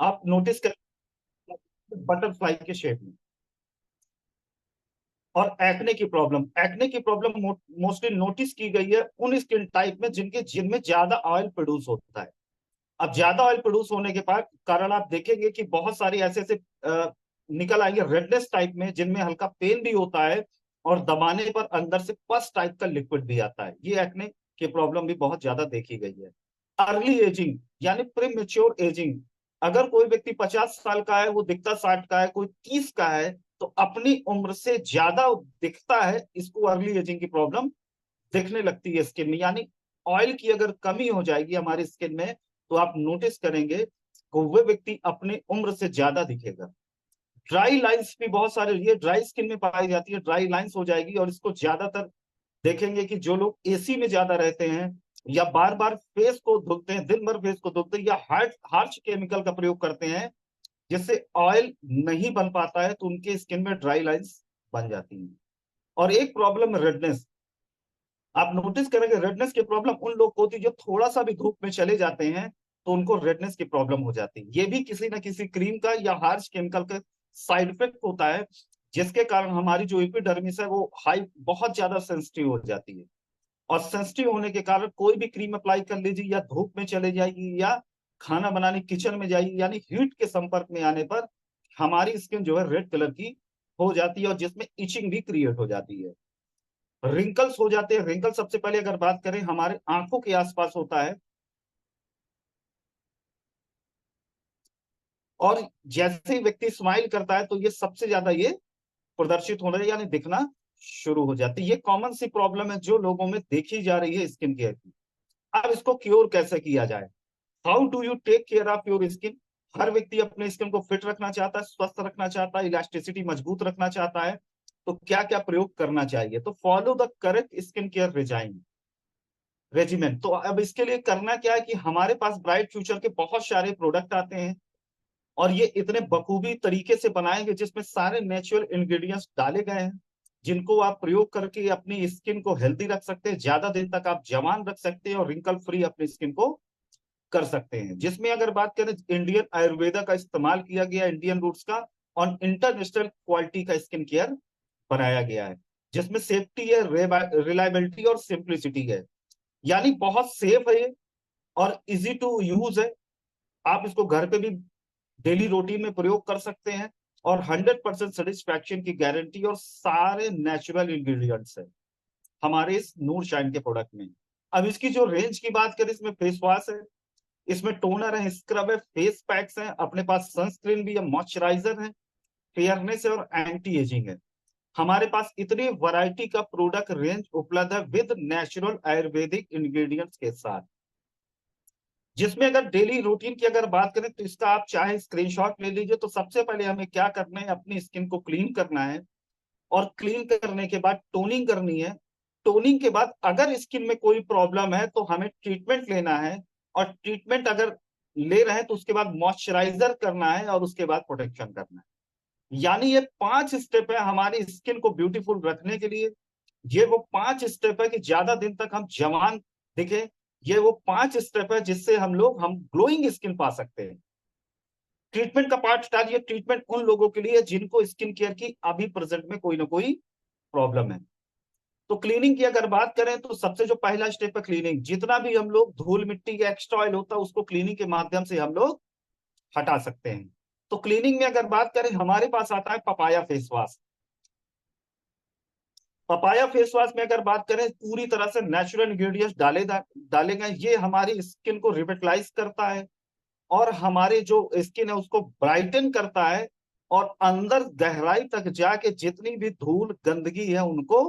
आप नोटिस कर, बटरफ्लाई के शेप में। और एक्ने की प्रॉब्लम मोस्टली नोटिस की गई है उन स्किन टाइप में जिनमें ज्यादा ऑयल प्रोड्यूस होता है। अब ज्यादा ऑयल प्रोड्यूस होने के बाद कारण आप देखेंगे कि बहुत सारी ऐसे ऐसे निकल आएंगे रेडनेस टाइप में, जिनमें हल्का पेन भी होता है और दबाने पर अंदर से पस टाइप का लिक्विड भी आता है। ये एक्ने की प्रॉब्लम भी बहुत ज्यादा देखी गई है। अर्ली एजिंग यानी प्रीमेच्योर एजिंग, अगर कोई व्यक्ति 50 साल का है वो दिखता 60 का है, कोई 30 का है तो अपनी उम्र से ज्यादा दिखता है, इसको अर्ली एजिंग की प्रॉब्लम दिखने लगती है स्किन में। यानी ऑयल की अगर कमी हो जाएगी हमारी स्किन में तो आप नोटिस करेंगे कि वह व्यक्ति अपनी उम्र से ज्यादा दिखेगा। ड्राई लाइंस भी बहुत सारे, ये ड्राई स्किन में पाई जाती है, ड्राई लाइंस हो जाएगी। और इसको ज्यादातर देखेंगे कि जो लोग एसी में ज्यादा रहते हैं या बार बार फेस को धुलते हैं, दिन भर फेस को धुलते हैं, या हार्श केमिकल का प्रयोग करते हैं जिससे ऑयल नहीं बन पाता है, तो उनके स्किन में ड्राई लाइंस बन जाती हैं। और एक प्रॉब्लम रेडनेस, आप नोटिस करेंगे रेडनेस की प्रॉब्लम उन लोग को होती है जो थोड़ा सा भी धूप में चले जाते हैं तो उनको रेडनेस की प्रॉब्लम हो जाती है। ये भी किसी ना किसी क्रीम का या हार्श केमिकल का साइड इफेक्ट होता है, जिसके कारण हमारी जो एपिडर्मिस है वो हाई बहुत ज्यादा सेंसिटिव हो जाती है। और सेंसिटिव होने के कारण कोई भी क्रीम अप्लाई कर लीजिए या धूप में चले जाएगी या खाना बनाने किचन में जाएगी, यानी हीट के संपर्क में आने पर हमारी स्किन जो है रेड कलर की हो जाती है और जिसमें इचिंग भी क्रिएट हो जाती है। रिंकल्स हो जाते हैं। रिंकल सबसे पहले अगर बात करें हमारे आंखों के आसपास होता है, और जैसे ही व्यक्ति स्माइल करता है तो ये सबसे ज्यादा ये प्रदर्शित होने यानी दिखना शुरू हो जाती है। ये कॉमन सी प्रॉब्लम है जो लोगों में देखी जा रही है स्किन केयर की। अब इसको क्योर कैसे किया जाए? How do you take care of your skin? हर व्यक्ति अपने स्किन को फिट रखना चाहता है, स्वस्थ रखना चाहता है, इलास्टिसिटी मजबूत रखना चाहता है। तो क्या क्या प्रयोग करना चाहिए? तो follow the correct skin care regiment. तो अब इसके लिए करना क्या है कि हमारे पास ब्राइट फ्यूचर के बहुत सारे प्रोडक्ट आते हैं और ये इतने बखूबी तरीके से बनाए गए जिसमें सारे नेचुरल इंग्रेडिएंट्स डाले गए हैं, जिनको आप प्रयोग करके अपनी स्किन को हेल्दी रख सकते हैं, ज्यादा दिन तक आप जवान रख सकते हैं और रिंकल फ्री अपनी स्किन को कर सकते हैं। जिसमें अगर बात करें इंडियन आयुर्वेदा का इस्तेमाल किया गया, इंडियन रूट्स का और इंटरनेशनल क्वालिटी का स्किन केयर बनाया गया है, जिसमें सेफ्टी है, रिलायबिलिटी और सिंप्लिसिटी है। यानी बहुत सेफ है ये और इजी टू यूज है। आप इसको घर पे भी डेली रूटीन में प्रयोग कर सकते हैं और 100% सेटिस्फैक्शन की गारंटी और सारे नेचुरल इंग्रेडिएंट्स है हमारे इस नूर शाइन के प्रोडक्ट में। अब इसकी जो रेंज की बात करें, इसमें फेस वॉश है, इसमें टोनर है, स्क्रब है, फेस पैक्स है, अपने पास सनस्क्रीन भी है, मॉइस्चराइजर है, फेयरनेस है और एंटी एजिंग है। हमारे पास इतनी वैरायटी का प्रोडक्ट रेंज उपलब्ध है विद नेचुरल आयुर्वेदिक इंग्रेडिएंट्स के साथ, जिसमें अगर डेली रूटीन की अगर बात करें तो इसका आप चाहे स्क्रीनशॉट ले लीजिए। तो सबसे पहले हमें क्या करना है, अपनी स्किन को क्लीन करना है और क्लीन करने के बाद टोनिंग करनी है। टोनिंग के बाद अगर स्किन में कोई प्रॉब्लम है तो हमें ट्रीटमेंट लेना है, और ट्रीटमेंट अगर ले रहे हैं तो उसके बाद मॉइस्चराइजर करना है और उसके बाद प्रोटेक्शन करना है। यानी ये 5 स्टेप है हमारी स्किन को ब्यूटीफुल रखने के लिए। ये वो 5 स्टेप है कि ज्यादा दिन तक हम जवान दिखे। ये वो 5 स्टेप है जिससे हम ग्लोइंग स्किन पा सकते हैं। ट्रीटमेंट का पार्ट स्टार्ट, ये ट्रीटमेंट उन लोगों के लिए जिनको स्किन केयर की अभी प्रेजेंट में कोई ना कोई प्रॉब्लम है। तो क्लीनिंग की अगर बात करें तो सबसे जो पहला स्टेप है क्लीनिंग, जितना भी हम लोग धूल मिट्टी या एक्स्ट्रा ऑयल होता है उसको क्लीनिंग के माध्यम से हम लोग हटा सकते हैं। तो क्लीनिंग में अगर बात करें हमारे पास आता है papaya face wash. Papaya face wash में अगर बात करें पूरी तरह से नेचुरल इंग्रेडिएंट्स डाले गए। ये हमारी स्किन को रिविटलाइज करता है और हमारे जो स्किन है उसको ब्राइटन करता है और अंदर गहराई तक जाके जितनी भी धूल गंदगी है उनको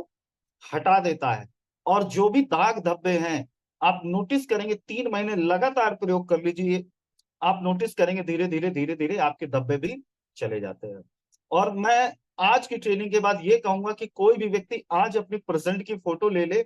हटा देता है। और जो भी दाग धब्बे हैं, आप नोटिस करेंगे 3 महीने लगातार प्रयोग कर लीजिए, आप नोटिस करेंगे धीरे धीरे आपके धब्बे भी चले जाते हैं। और मैं आज की ट्रेनिंग के बाद ये कहूंगा कि कोई भी व्यक्ति आज अपनी प्रेजेंट की फोटो ले ले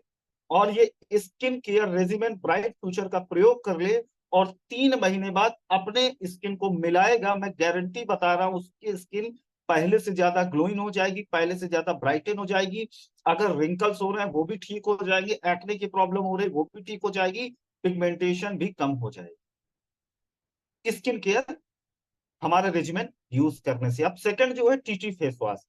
और ये skin care regiment bright future का प्रयोग कर ले और 3 महीने बाद अपने स्किन को मिलाएगा, मैं गारंटी बता रहा हूं उसकी स्किन पहले से ज्यादा ग्लोइंग हो जाएगी, पहले से ज्यादा ब्राइटन हो जाएगी। अगर रिंकल्स हो रहे हैं वो भी ठीक हो जाएंगे, एक्ने की प्रॉब्लम हो रही है वो भी ठीक हो जाएगी, पिगमेंटेशन भी कम हो जाएगी। स्किन केयर हमारे रेजिमेन यूज करने से। अब सेकंड जो है TT face wash.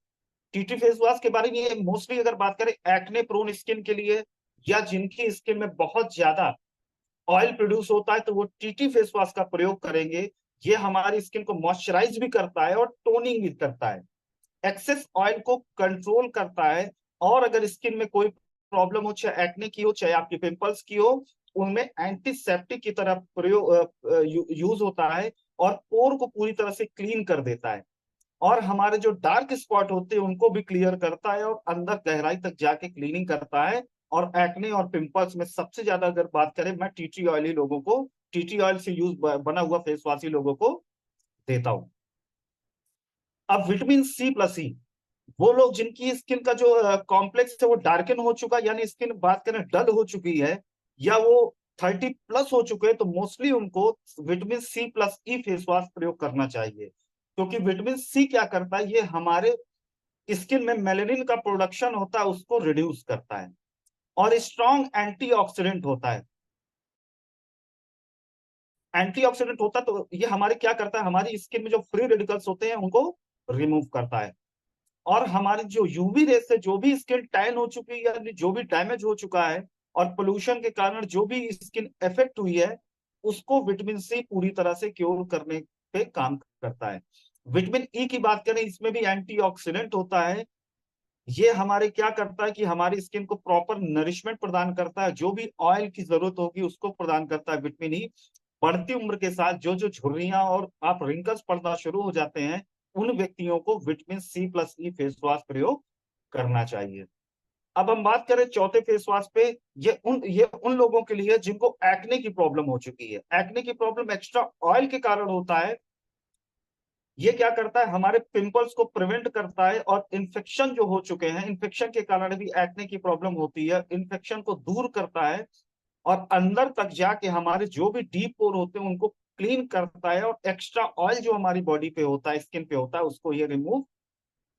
TT face wash के बारे में मोस्टली अगर बात करें एक्ने प्रोन स्किन के लिए, या जिनकी स्किन में बहुत ज्यादा ऑयल प्रोड्यूस होता है, तो वो टीटी फेस वॉश का प्रयोग करेंगे। ये हमारी स्किन को मॉइस्चराइज भी करता है और टोनिंग भी करता है, एक्सेस ऑयल को कंट्रोल करता है। और अगर स्किन में कोई प्रॉब्लम हो, चाहे एक्ने की हो चाहे आपकी पिंपल्स की हो, उनमें एंटीसेप्टिक की तरह प्रयोग यूज होता है और पोर को पूरी तरह से क्लीन कर देता है। और हमारे जो डार्क स्पॉट होते हैं उनको भी क्लियर करता है और अंदर गहराई तक जाके क्लीनिंग करता है। और एक्ने और पिंपल्स में सबसे ज्यादा अगर बात करें, मैं टीटी ऑयल ही लोगों को, टीटी ऑयल से यूज बना हुआ फेस वॉश ही लोगों को देता हूं। अब विटामिन सी प्लस ई, वो लोग जिनकी स्किन का जो कॉम्प्लेक्स है वो डार्कन हो चुका, यानी स्किन बात करें डल हो चुकी है, या वो 30+ हो चुके हैं, तो मोस्टली उनको विटामिन सी प्लस ई फेस वॉश प्रयोग करना चाहिए। क्योंकि विटामिन सी क्या करता है, ये हमारे स्किन में मेलेनिन का प्रोडक्शन होता है उसको रिड्यूस करता है, और स्ट्रॉन्ग एंटीऑक्सीडेंट होता है। एंटीऑक्सीडेंट होता है तो ये हमारे क्या करता है, हमारी स्किन में जो फ्री रेडिकल्स होते हैं उनको रिमूव करता है। और हमारी जो यूवी रेस से जो भी स्किन टैन हो चुकी है, यानी जो भी डैमेज हो चुका है और पोल्यूशन के कारण जो भी स्किन इफेक्ट हुई है, उसको विटामिन सी पूरी तरह से क्योर करने पे काम करता है। विटामिन ई की बात करें, इसमें भी एंटीऑक्सीडेंट होता है। ये हमारे क्या करता है कि हमारी स्किन को प्रॉपर नरिशमेंट प्रदान करता है, जो भी ऑयल की जरूरत होगी उसको प्रदान करता है विटामिन ई। बढ़ती उम्र के साथ जो जो झुर्रियां और आप रिंकल्स पड़ना शुरू हो जाते हैं, उन व्यक्तियों को विटामिन सी प्लस ई फेस वॉश प्रयोग करना चाहिए। अब हम बात करें चौथे फेस वॉश पे, ये उन लोगों के लिए जिनको एक्ने की प्रॉब्लम हो चुकी है। एक्ने की प्रॉब्लम एक्स्ट्रा ऑयल के कारण होता है। ये क्या करता है, हमारे पिंपल्स को प्रिवेंट करता है, और इन्फेक्शन जो हो चुके हैं, इन्फेक्शन के कारण भी एक्ने की प्रॉब्लम होती है, इन्फेक्शन को दूर करता है और अंदर तक जाके हमारे जो भी डीप पोर होते हैं उनको क्लीन करता है, और एक्स्ट्रा ऑयल जो हमारी बॉडी पे होता है, स्किन पे होता है, उसको ये रिमूव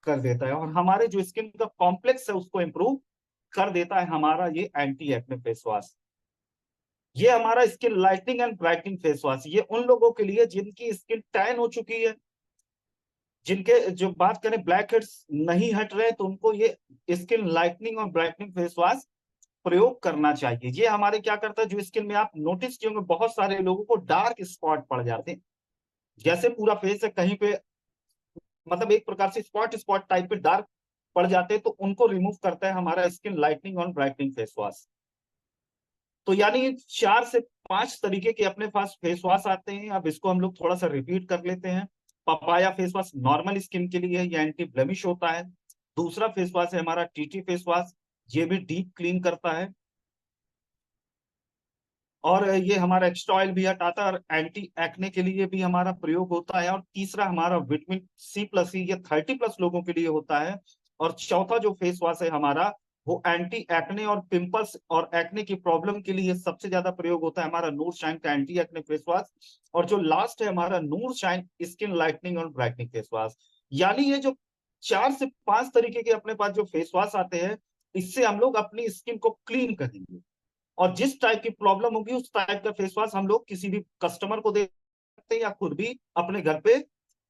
कर देता है, और हमारे जो स्किन का कॉम्प्लेक्स है उसको इंप्रूव कर देता है हमारा ये एंटी एक्ने फेस वॉश। ये हमारा skin lightening and brightening face wash, ये उन लोगों के लिए जिनकी स्किन टैन हो चुकी है, जिनके जो बात करें ब्लैक हेड्स नहीं हट रहे, तो उनको ये स्किन लाइटनिंग और ब्राइटनिंग फेस वॉश प्रयोग करना चाहिए। ये हमारे क्या करता है, जो स्किन में आप नोटिस किए होंगे बहुत सारे लोगों को डार्क स्पॉट पड़ जाते हैं, जैसे पूरा फेस है कहीं पे, मतलब एक प्रकार से स्पॉट स्पॉट टाइप पे डार्क पड़ जाते हैं, तो उनको रिमूव करता है हमारा स्किन लाइटनिंग और ब्राइटनिंग फेस वॉश। तो यानी 4 से 5 तरीके के अपने पास फेस वॉश आते हैं। अब इसको हम लोग थोड़ा सा रिपीट कर लेते हैं। Papaya face wash normal skin के लिए, ये एंटी ब्लेमिश होता है। दूसरा फेस वॉश है हमारा टीटी फेस वॉश, ये भी डीप क्लीन करता है और ये हमारा एक्स्ट्रा ऑयल भी हटाता है, और एंटी एक्ने के लिए भी हमारा प्रयोग होता है। और तीसरा हमारा विटामिन सी प्लस ई, ये 30+ लोगों के लिए होता है। और चौथा जो फेस वॉश है हमारा, वो एंटी एक्ने और पिंपल्स और एक्ने की प्रॉब्लम के लिए सबसे ज्यादा प्रयोग होता है, हमारा नूर शाइन का एंटी एक्ने फेस वॉश। और जो लास्ट है हमारा नूर शाइन स्किन लाइटनिंग और ब्राइटनिंग फेस वॉश। यानी ये जो 4 से 5 तरीके के अपने पास जो फेस वॉश आते हैं, इससे हम लोग अपनी स्किन को क्लीन करेंगे, और जिस टाइप की प्रॉब्लम होगी उस टाइप का फेस वॉश हम लोग किसी भी कस्टमर को दे सकते हैं, या खुद भी अपने घर पे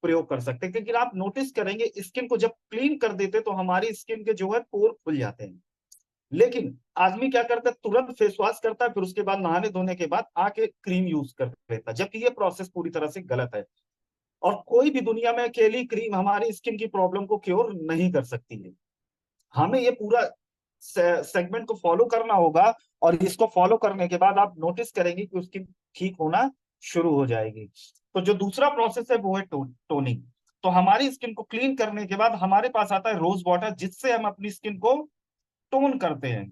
प्रयोग कर सकते हैं। क्योंकि आप नोटिस करेंगे स्किन को जब क्लीन कर देते तो हमारी स्किन के जो है पोर खुल जाते हैं। लेकिन आदमी क्या करता है, तुरंत फेस वॉश करता है, फिर उसके बाद नहाने धोने के बाद आके क्रीम यूज कर लेता है, जबकि ये प्रोसेस पूरी तरह से गलत है। और कोई भी दुनिया में अकेली क्रीम हमारी स्किन की प्रॉब्लम को क्योर नहीं कर सकती है। हमें ये पूरा सेगमेंट को फॉलो करना होगा, और इसको फॉलो करने के बाद आप नोटिस करेंगे कि उसकी ठीक होना शुरू हो जाएगी। तो जो दूसरा प्रोसेस है वो है टोनिंग। तो हमारी स्किन को क्लीन करने के बाद हमारे पास आता है रोज वाटर, जिससे हम अपनी स्किन को टोन करते हैं।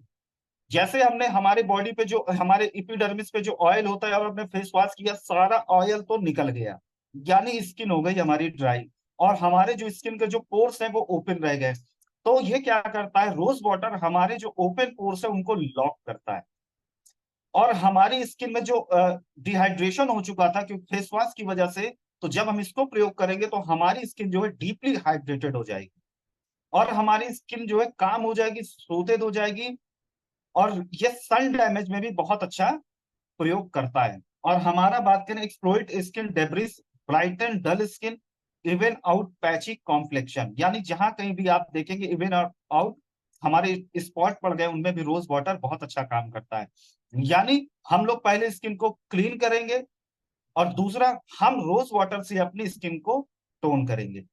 जैसे हमने हमारे बॉडी पे जो हमारे इपिडर्मिस पे जो ऑयल होता है और हमने फेस वॉश किया, सारा ऑयल तो निकल गया, यानी स्किन हो गई हमारी ड्राई, और हमारे जो स्किन के जो पोर्स हैं वो ओपन रह गए। तो ये क्या करता है, रोज वाटर हमारे जो ओपन पोर्स है उनको लॉक करता है, और हमारी स्किन में जो डिहाइड्रेशन हो चुका था क्योंकि फेस वॉश की वजह से, तो जब हम इसको प्रयोग करेंगे तो हमारी स्किन जो है डीपली हाइड्रेटेड हो जाएगी, और हमारी स्किन जो है काम हो जाएगी, स्मूथेड हो जाएगी। और ये सन डैमेज में भी बहुत अच्छा प्रयोग करता है। और हमारा बात करें exfoliate skin debris brighten dull skin, even out patchy complexion, यानी जहां कहीं भी आप देखेंगे इवन और आउट हमारे स्पॉट पड़ गए, उनमें भी रोज वाटर बहुत अच्छा काम करता है। यानी हम लोग पहले स्किन को क्लीन करेंगे और दूसरा हम रोज वाटर से अपनी स्किन को टोन करेंगे।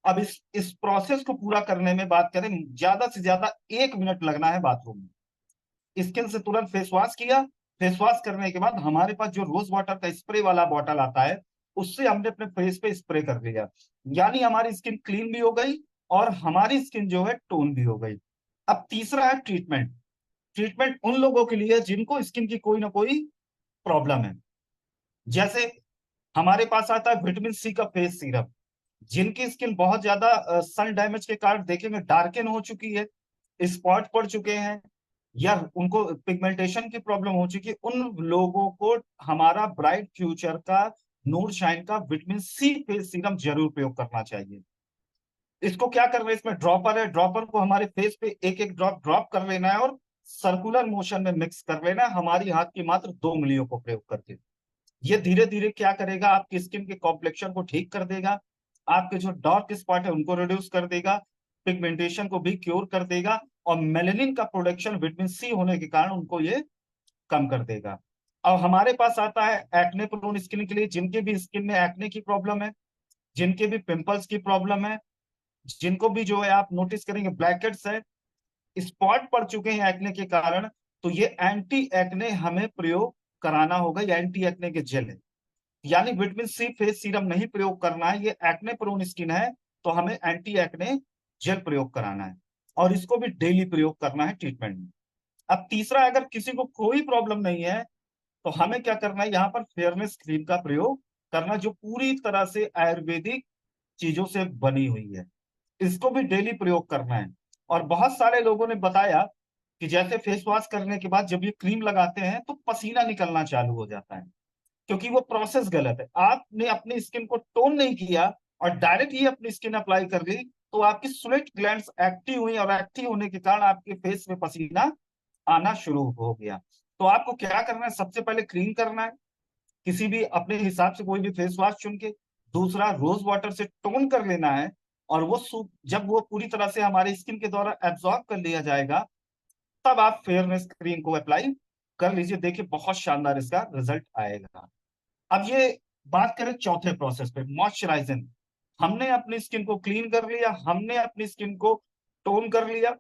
अब इस प्रोसेस को पूरा करने में बात करें, ज्यादा से ज्यादा 1 मिनट लगना है बाथरूम में। स्किन से तुरंत फेस वॉश किया, फेस वॉश करने के बाद हमारे पास जो रोज वाटर का स्प्रे वाला बॉटल आता है, उससे हमने अपने फेस पे स्प्रे कर दिया, यानी हमारी स्किन क्लीन भी हो गई और हमारी स्किन जो है टोन भी हो गई। अब तीसरा है ट्रीटमेंट। ट्रीटमेंट उन लोगों के लिए जिनको स्किन की कोई ना कोई प्रॉब्लम है। जैसे हमारे पास आता है विटामिन सी का फेस सीरम, जिनकी स्किन बहुत ज्यादा सन डैमेज के कारण देखेंगे डार्कन हो चुकी है, स्पॉट पड़ चुके हैं, या उनको पिगमेंटेशन की प्रॉब्लम हो चुकी है, उन लोगों को हमारा ब्राइट फ्यूचर का नूर शाइन का विटामिन सी फेस सीरम जरूर प्रयोग करना चाहिए। इसको क्या करना है, इसमें ड्रॉपर है, ड्रॉपर को हमारे फेस पे एक एक ड्रॉप ड्रॉप कर लेना है और सर्कुलर मोशन में मिक्स कर लेना है, हमारी हाथ की मात्र 2 उंगलियों को प्रयोग करके। ये धीरे धीरे क्या करेगा, आपकी स्किन के कॉम्प्लेक्शन को ठीक कर देगा, आपके जो डार्क स्पॉट है उनको रिड्यूस कर देगा, पिगमेंटेशन को भी क्योर कर देगा, और मेलेनिन का प्रोडक्शन विटामिन सी होने के कारण उनको ये कम कर देगा। अब हमारे पास आता है एक्ने प्रोन स्किन के लिए, जिनके भी स्किन में एक्ने की प्रॉब्लम है, जिनके भी पिंपल्स की प्रॉब्लम है, जिनको भी जो है आप नोटिस करेंगे ब्लैकहेड्स है, स्पॉट पड़ चुके हैं एक्ने के कारण, तो ये एंटी एक्ने हमें प्रयोग कराना होगा। ये एंटी एक्ने के जेल है, यानी विटामिन सी फेस सीरम नहीं प्रयोग करना है। ये एक्ने प्रोन स्किन है तो हमें एंटी एक्ने जेल प्रयोग कराना है, और इसको भी डेली प्रयोग करना है ट्रीटमेंट में। अब तीसरा, अगर किसी को कोई प्रॉब्लम नहीं है तो हमें क्या करना है, यहाँ पर फेयरनेस क्रीम का प्रयोग करना, जो पूरी तरह से आयुर्वेदिक चीजों से बनी हुई है, इसको भी डेली प्रयोग करना है। और बहुत सारे लोगों ने बताया कि जैसे फेस वॉश करने के बाद जब ये क्रीम लगाते हैं तो पसीना निकलना चालू हो जाता है, क्योंकि वो प्रोसेस गलत है। आपने अपनी स्किन को टोन नहीं किया और डायरेक्ट ही अपनी स्किन अप्लाई कर दी, तो आपकी स्वेट ग्लैंड्स एक्टिव हुई और एक्टिव होने के कारण आपके फेस में पसीना आना शुरू हो गया। तो आपको क्या करना है, सबसे पहले क्लीन करना है, किसी भी अपने हिसाब से कोई भी फेस वॉश चुन के, दूसरा रोज वाटर से टोन कर लेना है, और वो जब वो पूरी तरह से हमारे स्किन के द्वारा एब्जॉर्ब कर लिया जाएगा, तब आप फेयरनेस क्रीम को अप्लाई कर लीजिए, देखिए बहुत शानदार इसका रिजल्ट आएगा। अब ये बात करें चौथे प्रोसेस पे, मॉइस्चराइजिंग। हमने अपनी स्किन को क्लीन कर लिया, हमने अपनी स्किन को टोन कर लिया,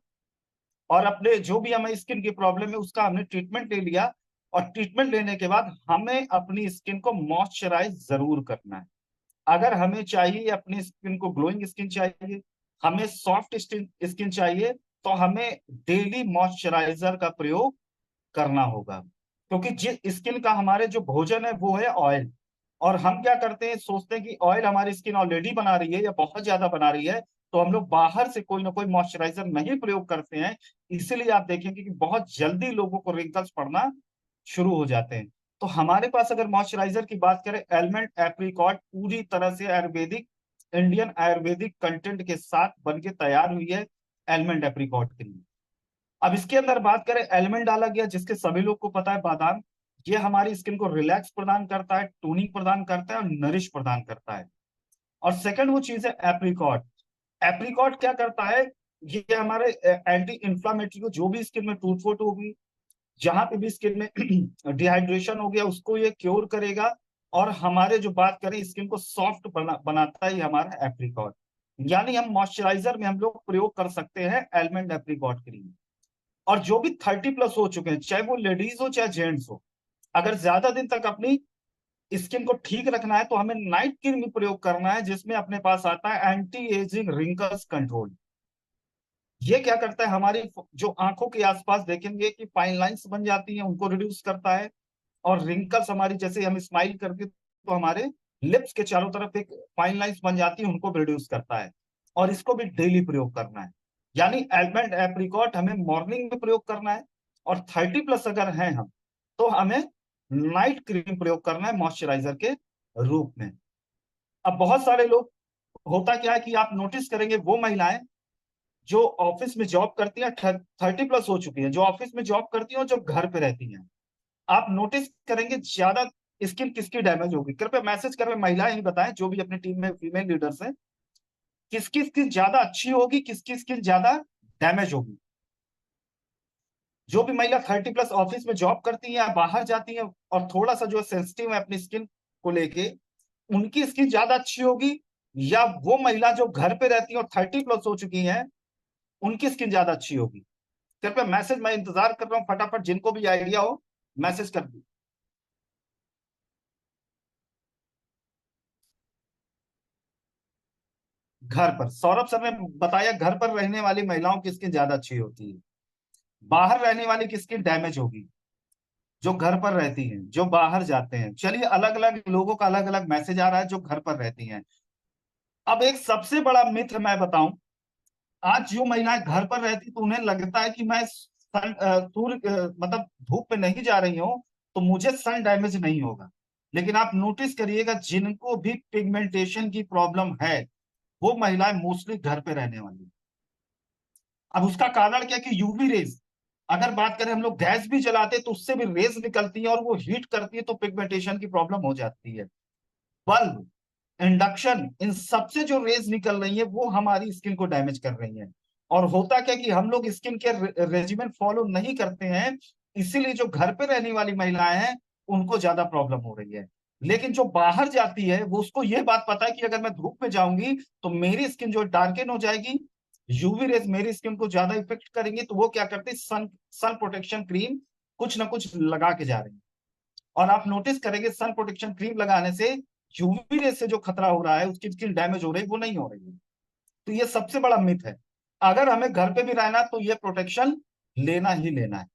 और अपने जो भी हमें स्किन की प्रॉब्लम है उसका हमने ट्रीटमेंट ले लिया, और ट्रीटमेंट लेने के बाद हमें अपनी स्किन को मॉइस्चराइज जरूर करना है। अगर हमें चाहिए अपनी स्किन को ग्लोइंग स्किन चाहिए, हमें सॉफ्ट स्किन चाहिए, तो हमें डेली मॉइस्चराइजर का प्रयोग करना होगा, क्योंकि जिस स्किन का हमारे जो भोजन है वो है ऑयल, और हम क्या करते हैं, सोचते हैं कि ऑयल हमारी स्किन ऑलरेडी बना रही है या बहुत ज्यादा बना रही है, तो हम लोग बाहर से कोई ना कोई मॉइस्चराइजर नहीं प्रयोग करते हैं। इसीलिए आप देखेंगे कि बहुत जल्दी लोगों को रिंकल्स पड़ना शुरू हो जाते हैं। तो हमारे पास अगर मॉइस्चराइजर की बात करें, एलमेंट एप्रिकॉट पूरी तरह से आयुर्वेदिक, इंडियन आयुर्वेदिक कंटेंट के साथ बन के तैयार हुई है, एलमेंट एप्रिकॉट क्रीम। अब इसके अंदर बात करें, एलिमेंट डाला गया जिसके सभी लोग को पता है, बादाम। ये हमारी स्किन को रिलैक्स प्रदान करता है, टोनिंग प्रदान करता है और नरिश प्रदान करता है। और सेकंड वो चीज है एप्रिकॉट। एप्रिकॉट क्या करता है, ये हमारे एंटी इंफ्लामेटरी को, जो भी स्किन में टूट फूट होगी, जहां पे भी स्किन में डिहाइड्रेशन हो गया, उसको ये क्योर करेगा। और हमारे जो बात करें, स्किन को सॉफ्ट बनाता है हमारा एप्रिकॉट। यानी हम मॉइस्चराइजर में हम लोग प्रयोग कर सकते हैं एलमेंट एप्रिकॉट क्रीम। और जो भी 30+ हो चुके हैं, चाहे वो लेडीज हो चाहे जेंट्स हो, अगर ज्यादा दिन तक अपनी स्किन को ठीक रखना है तो हमें नाइट क्रीम प्रयोग करना है, जिसमें अपने पास आता है एंटी एजिंग रिंकल्स कंट्रोल। ये क्या करता है, हमारी जो आंखों के आसपास देखेंगे कि फाइन लाइंस बन जाती हैं, उनको रिड्यूस करता है। और रिंकल्स हमारी, जैसे हम स्माइल करते तो हमारे लिप्स के चारों तरफ एक फाइन लाइंस बन जाती है, उनको रिड्यूस करता है। और इसको भी डेली प्रयोग करना है, यानी एलमेंट एप्रिकॉट हमें मॉर्निंग में प्रयोग करना है, और 30+ अगर हैं हम, तो हमें नाइट क्रीम प्रयोग करना है मॉइस्चराइजर के रूप में। अब बहुत सारे लोग, होता क्या है कि आप नोटिस करेंगे, वो महिलाएं जो ऑफिस में जॉब करती हैं, 30+ हो चुकी हैं, जो ऑफिस में जॉब करती हैं और जो घर पे रहती हैं, आप नोटिस करेंगे ज्यादा स्किन किसकी डैमेज होगी? कृपया मैसेज कर रहे महिलाएं ही बताएं, जो भी अपनी टीम में फीमेल लीडर्स हैं, किसकी स्किन ज्यादा अच्छी होगी, किसकी स्किन ज्यादा डैमेज होगी? जो भी महिला 30+ ऑफिस में जॉब करती है या बाहर जाती है और थोड़ा सा जो है सेंसिटिव है अपनी स्किन को लेके, उनकी स्किन ज्यादा अच्छी होगी, या वो महिला जो घर पे रहती है और 30+ हो चुकी हैं, उनकी स्किन ज्यादा अच्छी होगी? कृपया मैसेज, मैं इंतजार कर रहा हूं, फटाफट जिनको भी आइडिया हो मैसेज कर दी। घर पर, सौरभ सर ने बताया घर पर रहने वाली महिलाओं की स्किन ज्यादा अच्छी होती है, बाहर रहने वाली की स्किन डैमेज होगी। जो घर पर रहती हैं, जो बाहर जाते हैं, चलिए अलग अलग लोगों का अलग अलग मैसेज आ रहा है जो घर पर रहती हैं। अब एक सबसे बड़ा मिथ मैं बताऊं, आज जो महिलाएं घर पर रहती तो उन्हें लगता है कि मैं सूर्य मतलब धूप में नहीं जा रही हूं तो मुझे सन डैमेज नहीं होगा। लेकिन आप नोटिस करिएगा, जिनको भी पिगमेंटेशन की प्रॉब्लम है वो महिलाएं मोस्टली घर पे रहने वाली। अब उसका कारण क्या कि यूवी रेज, अगर बात करें हम लोग गैस भी जलाते हैं तो उससे भी रेज निकलती है और वो हीट करती है तो पिगमेंटेशन की प्रॉब्लम हो जाती है। बल्ब, इंडक्शन, इन सबसे जो रेज निकल रही है वो हमारी स्किन को डैमेज कर रही है। और होता क्या कि हम लोग स्किन केयर रेजिमेंट फॉलो नहीं करते हैं, इसीलिए जो घर पे रहने वाली महिलाएं हैं उनको ज्यादा प्रॉब्लम हो रही है। लेकिन जो बाहर जाती है वो, उसको ये बात पता है कि अगर मैं धूप में जाऊंगी तो मेरी स्किन जो डार्कन हो जाएगी, यूवी रेज मेरी स्किन को ज्यादा इफेक्ट करेंगी, तो वो क्या करते हैं, सन सन प्रोटेक्शन क्रीम कुछ ना कुछ लगा के जा रही है। और आप नोटिस करेंगे सन प्रोटेक्शन क्रीम लगाने से यूवी रे से जो खतरा हो रहा है, उसकी स्किन डैमेज हो रही है, वो नहीं हो रही है। तो ये सबसे बड़ा मिथ है। अगर हमें घर पे भी रहना तो ये प्रोटेक्शन लेना ही लेना है।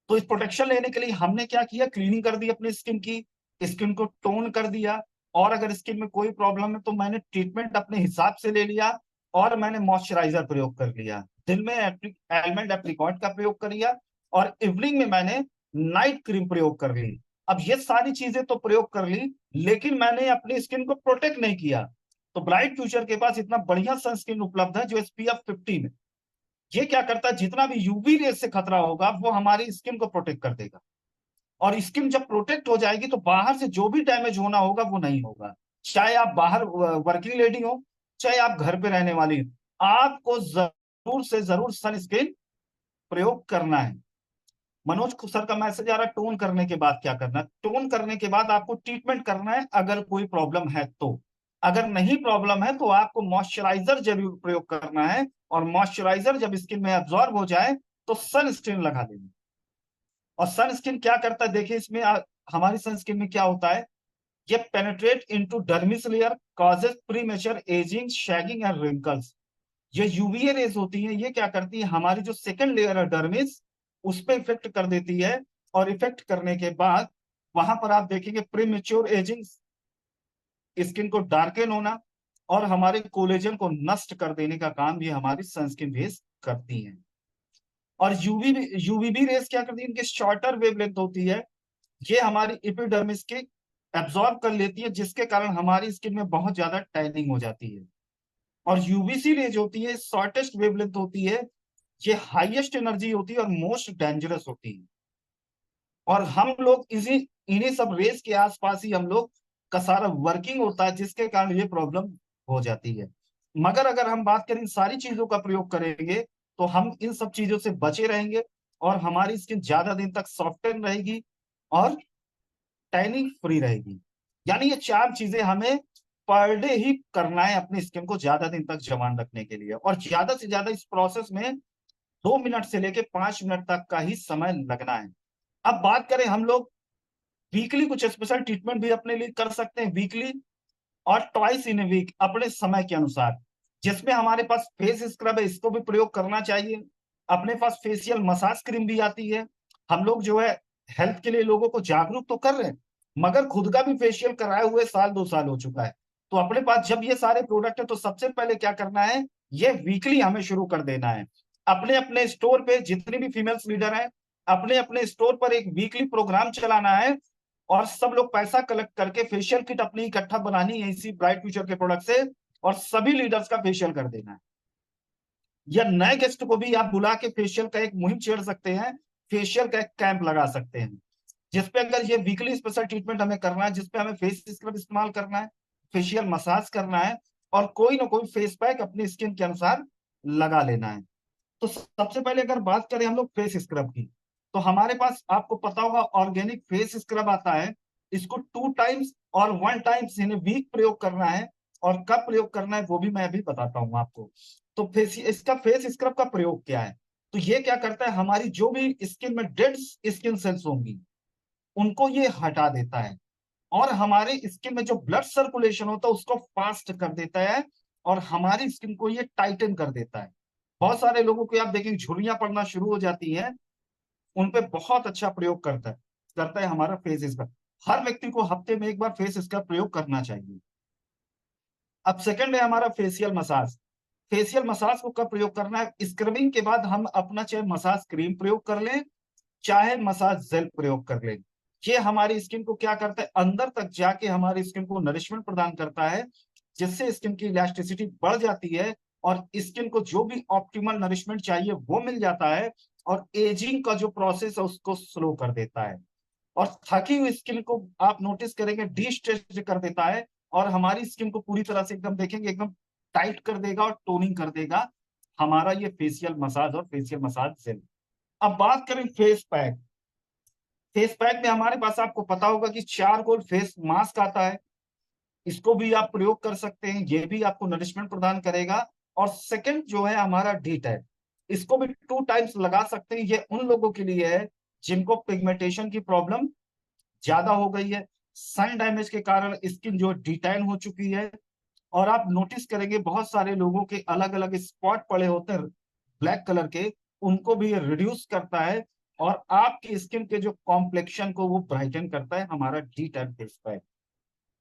तो इस प्रोटेक्शन लेने के लिए हमने क्या किया, क्लीनिंग कर दी अपनी स्किन की, स्किन को टोन कर दिया। और अगर स्किन में कोई प्रॉब्लम है तो मैंने ट्रीटमेंट अपने हिसाब से ले लिया, और मैंने मॉइस्चराइजर प्रयोग कर लिया। दिन में एलमेंट एप्रिकॉट का प्रयोग कर लिया, और इवनिंग में मैंने नाइट क्रीम प्रयोग कर ली। अब ये सारी चीजें तो प्रयोग कर ली, लेकिन मैंने अपनी स्किन को प्रोटेक्ट नहीं किया। तो ब्राइट फ्यूचर के पास इतना बढ़िया सनस्क्रीन उपलब्ध है जो SPF 15 है। ये क्या करता है, जितना भी यूवी रेस से खतरा होगा वो हमारी स्किन को प्रोटेक्ट कर देगा। और स्किन जब प्रोटेक्ट हो जाएगी तो बाहर से जो भी डैमेज होना होगा वो नहीं होगा। चाहे आप बाहर वर्किंग लेडी हो, चाहे आप घर पे रहने वाली हो, आपको जरूर से जरूर सनस्क्रीन प्रयोग करना है। मनोज सर का मैसेज आ रहा है, टोन करने के बाद क्या करना है? टोन करने के बाद आपको ट्रीटमेंट करना है अगर कोई प्रॉब्लम है तो। अगर नहीं प्रॉब्लम है तो आपको मॉइस्चराइजर जरूर प्रयोग करना है, और मॉइस्चराइजर जब स्किन में एब्जॉर्ब हो जाए तो सनस्क्रीन लगा लेना। और सनस्क्रीन क्या करता है, देखिए इसमें हमारी सनस्क्रीन में क्या होता है, ये penetrate into dermis layer, causes premature ageing, sagging and wrinkles. ये यूवीए रेज होती है, ये क्या करती है, हमारी जो सेकंड लेयर है डर्मिस, उस पर इफेक्ट कर देती है। और इफेक्ट करने के बाद वहां पर आप देखेंगे प्रीमेच्योर एजिंग, स्किन को डार्कन होना, और हमारे कोलेजन को नष्ट कर देने का काम भी हमारी सनस्क्रीन रेज करती है। और यूवीबी रेस क्या करती है, इनकी शॉर्टर वेवलेंथ होती है, ये हमारी एपिडर्मिस के एब्जॉर्ब कर लेती है, जिसके कारण हमारी स्किन में बहुत ज्यादा टैनिंग हो जाती है। और यूवीसी रेज होती है, शॉर्टेस्ट वेवलेंथ होती है, ये हाईएस्ट एनर्जी होती है और मोस्ट डेंजरस होती है। और हम लोग इसी इन्हीं सब रेस के आसपास ही हम लोग का सारा वर्किंग होता है, जिसके कारण ये प्रॉब्लम हो जाती है। मगर अगर हम बात करें इन सारी चीजों का प्रयोग करेंगे तो हम इन सब चीजों से बचे रहेंगे, और हमारी स्किन ज्यादा दिन तक सॉफ्टन रहेगी और टैनिंग फ्री रहेगी। यानी ये चार चीजें हमें पर डे ही करना है अपनी स्किन को ज्यादा दिन तक जवान रखने के लिए, और ज्यादा से ज्यादा इस प्रोसेस में 2 मिनट से लेके 5 मिनट तक का ही समय लगना है। अब बात करें हम लोग वीकली कुछ स्पेशल ट्रीटमेंट भी अपने लिए कर सकते हैं, वीकली और ट्वाइस इन ए वीक अपने समय के अनुसार। जिसमें हमारे पास फेस स्क्रब है, इसको भी प्रयोग करना चाहिए। अपने पास फेशियल मसाज क्रीम भी आती है। हम लोग जो है हेल्थ के लिए लोगों को जागरूक तो कर रहे हैं, मगर खुद का भी फेशियल कराए हुए 1-2 साल हो चुका है। तो अपने पास जब ये सारे प्रोडक्ट है तो सबसे पहले क्या करना है, ये वीकली हमें शुरू कर देना है। अपने अपने स्टोर पे जितने भी फीमेल्स लीडर हैं, अपने अपने स्टोर पर एक वीकली प्रोग्राम चलाना है, और सब लोग पैसा कलेक्ट करके फेशियल किट अपनी इकट्ठा बनानी है इसी ब्राइट फ्यूचर के प्रोडक्ट से, और सभी लीडर्स का फेशियल कर देना है। या नए गेस्ट को भी आप बुला के फेशियल का एक मुहिम छेड़ सकते हैं, फेशियल का एक कैंप लगा सकते हैं। जिसपे अगर ये वीकली स्पेशल ट्रीटमेंट हमें करना है, जिसपे हमें फेस स्क्रब इस्तेमाल करना है, फेशियल मसाज करना है, और कोई ना कोई फेस पैक अपनी स्किन के अनुसार लगा लेना है। तो सबसे पहले अगर बात करें हम लोग फेस स्क्रब की, तो हमारे पास आपको पता होगा ऑर्गेनिक फेस स्क्रब आता है। इसको 2 टाइम्स और 1 टाइम्स इन वीक प्रयोग करना है, और कब प्रयोग करना है वो भी मैं अभी बताता हूँ आपको। तो इसका फेस स्क्रब का प्रयोग क्या है? तो ये क्या करता है, हमारी जो भी स्किन में डेड स्किन सेल्स होंगी उनको ये हटा देता है, और हमारे स्किन में जो ब्लड सर्कुलेशन होता है उसको फास्ट कर देता है, और हमारी स्किन को ये टाइटन कर देता है। बहुत सारे लोगों को आप देखेंगे झुर्रियां पड़ना शुरू हो जाती हैं, उन पे बहुत अच्छा प्रयोग करता है हमारा फेस स्क्रब। हर व्यक्ति को हफ्ते में एक बार फेस स्क्रब प्रयोग करना चाहिए। अब सेकंड है हमारा फेशियल मसाज। फेशियल मसाज को कब प्रयोग करना है? स्क्रबिंग के बाद हम अपना चाहे मसाज क्रीम प्रयोग कर लें, चाहे मसाज जेल प्रयोग कर लें। ये हमारी स्किन को क्या करता है, अंदर तक जाके हमारी स्किन को नरिशमेंट प्रदान करता है, जिससे स्किन की इलास्टिसिटी बढ़ जाती है, और स्किन को जो भी ऑप्टिमल नरिशमेंट चाहिए वो मिल जाता है, और एजिंग का जो प्रोसेस है उसको स्लो कर देता है, और थकी हुई स्किन को आप नोटिस करेंगे डिस्ट्रेस्ड कर देता है, और हमारी स्किन को पूरी तरह से एकदम देखेंगे एकदम टाइट कर देगा और टोनिंग कर देगा हमारा ये फेशियल मसाज और फेशियल मसाज जेल। अब बात करें फेस पैक। फेस पैक में हमारे पास आपको पता होगा कि चारकोल फेस मास्क आता है, इसको भी आप प्रयोग कर सकते हैं, ये भी आपको नरिशमेंट प्रदान करेगा। और सेकंड जो है हमारा डी टैन, इसको भी 2 टाइम्स लगा सकते हैं। ये उन लोगों के लिए है जिनको पिगमेंटेशन की प्रॉब्लम ज्यादा हो गई है, सन डैमेज के कारण स्किन जो डिटैन हो चुकी है, और आप नोटिस करेंगे बहुत सारे लोगों के अलग अलग स्पॉट पड़े होते हैं ब्लैक कलर के, उनको भी ये रिड्यूस करता है, और आपकी स्किन के जो कॉम्प्लेक्शन को वो ब्राइटन करता है हमारा डी टैन फेस पैक।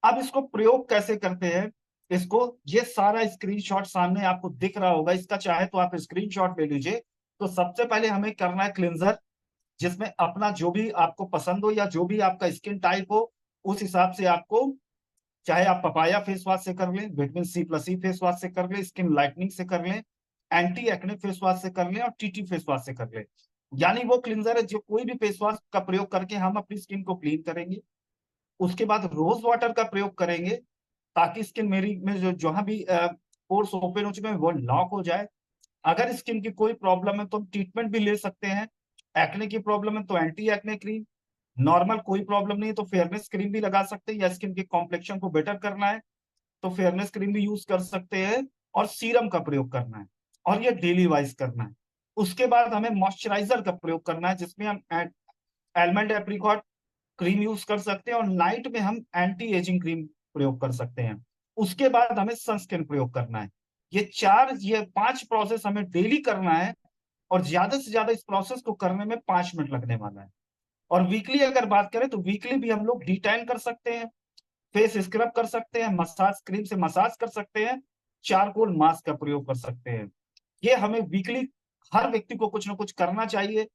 अब इसको प्रयोग कैसे करते हैं, इसको ये सारा स्क्रीनशॉट सामने आपको दिख रहा होगा, इसका चाहे तो आप स्क्रीनशॉट ले लीजिए। तो सबसे पहले हमें करना है क्लिंजर, जिसमें अपना जो भी आपको पसंद हो या जो भी आपका स्किन टाइप हो उस हिसाब से आपको, चाहे आप पपाया फेस वॉश से कर लें, विटामिन C+E फेस वॉश से कर लें, स्किन लाइटनिंग से कर लें, एंटी एक्ने फेस वॉश से कर लें, और टीटी फेस वॉश से कर लें। यानी वो क्लिंजर है जो कोई भी फेस वॉश का प्रयोग करके हम अपनी स्किन को क्लीन करेंगे। उसके बाद रोज वाटर का प्रयोग करेंगे, ताकि स्किन मेरी में जो जहां भी पोर्स ओपन हो चुके हैं वो लॉक हो जाए। अगर स्किन की कोई प्रॉब्लम है तो हम ट्रीटमेंट भी ले सकते हैं। एक्ने की प्रॉब्लम है तो एंटी एक्ने क्रीम, नॉर्मल कोई प्रॉब्लम नहीं है तो फेयरनेस क्रीम भी लगा सकते हैं, या स्किन के कॉम्प्लेक्शन को बेटर करना है तो फेयरनेस क्रीम भी यूज कर सकते हैं, और सीरम का प्रयोग करना है, और ये डेली वाइज करना है। उसके बाद हमें मॉइस्चराइजर का प्रयोग करना है, जिसमें हम एलमंड एप्रिकॉट क्रीम यूज कर सकते हैं, और नाइट में हम एंटी एजिंग क्रीम प्रयोग कर सकते हैं। उसके बाद हमें सनस्क्रीन प्रयोग करना है। ये 5 प्रोसेस हमें डेली करना है, और ज्यादा से ज्यादा इस प्रोसेस को करने में 5 मिनट लगने वाला है। और वीकली अगर बात करें तो वीकली भी हम लोग डिटैन कर सकते हैं, फेस स्क्रब कर सकते हैं, मसाज क्रीम से मसाज कर सकते हैं, चारकोल मास्क का प्रयोग कर सकते हैं। ये हमें वीकली हर व्यक्ति को कुछ ना कुछ करना चाहिए।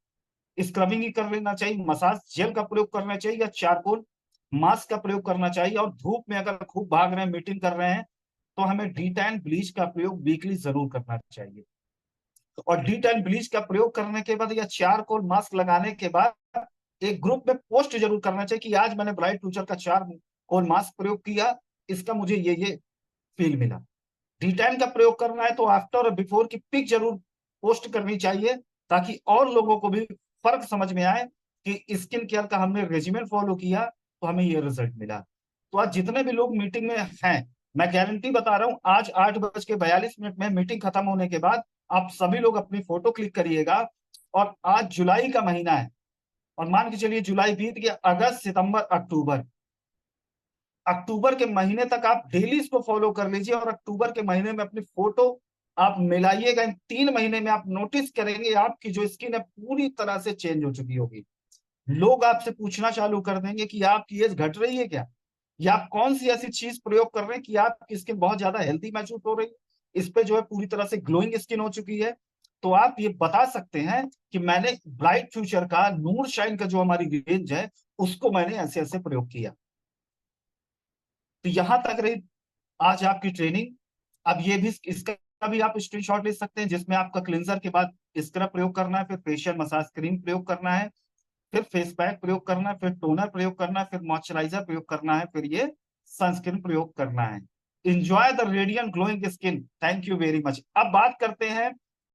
स्क्रबिंग ही कर लेना चाहिए, मसाज जेल का प्रयोग करना चाहिए, या चारकोल मास्क का प्रयोग करना चाहिए। और धूप में अगर खूब भाग रहे हैं, मीटिंग कर रहे हैं, तो हमें डी टैन ब्लीच का प्रयोग वीकली जरूर करना चाहिए। और डी टैन ब्लीच का प्रयोग करने के बाद या चारकोल मास्क लगाने के बाद एक ग्रुप में पोस्ट जरूर करना चाहिए कि आज मैंने ब्राइट फ्यूचर का चारकोल मास्क प्रयोग किया, इसका मुझे ये फील मिला। डी टैन का प्रयोग करना है तो आफ्टर और बिफोर की पिक जरूर पोस्ट करनी चाहिए, ताकि और लोगों को भी फर्क समझ में आए कि स्किन केयर का हमने रेजिमेंट फॉलो किया तो हमें ये रिजल्ट मिला। तो आज जितने भी लोग मीटिंग में हैं, मैं गारंटी बता रहा हूं, आज 8:42 में मीटिंग खत्म होने के बाद आप सभी लोग अपनी फोटो क्लिक करिएगा। और आज जुलाई का महीना है, और मान के चलिए जुलाई बीत गया, अगस्त सितंबर अक्टूबर, अक्टूबर के महीने तक आप डेली इसको फॉलो कर लीजिए, और अक्टूबर के महीने में अपनी फोटो आप मिलाइएगा। इन 3 महीने में आप नोटिस करेंगे आपकी जो स्किन है पूरी तरह से चेंज हो चुकी होगी। लोग आपसे पूछना चालू कर देंगे कि आपकी एज घट रही है क्या, या आप कौन सी ऐसी चीज प्रयोग कर रहे हैं कि आपकी स्किन बहुत ज्यादा हेल्थी महसूस हो रही है, इस पे जो है पूरी तरह से ग्लोइंग स्किन हो चुकी है। तो आप ये बता सकते हैं कि मैंने ब्राइट फ्यूचर का नूर शाइन का जो हमारी रेंज है उसको मैंने ऐसे ऐसे प्रयोग किया। तो यहां तक रही आज आपकी ट्रेनिंग। अब ये भी इसका भी आप स्क्रीनशॉट ले सकते हैं, जिसमें आपका क्लिंजर के बाद स्क्रब प्रयोग करना है, फिर फेशियल मसाज क्रीम प्रयोग करना है, फिर फेस पैक प्रयोग करना है, फिर टोनर प्रयोग करना है, फिर मॉइस्चराइजर प्रयोग करना है, फिर ये सनस्क्रीन प्रयोग करना है। Enjoy the radiant glowing skin. Thank you very much. अब बात करते हैं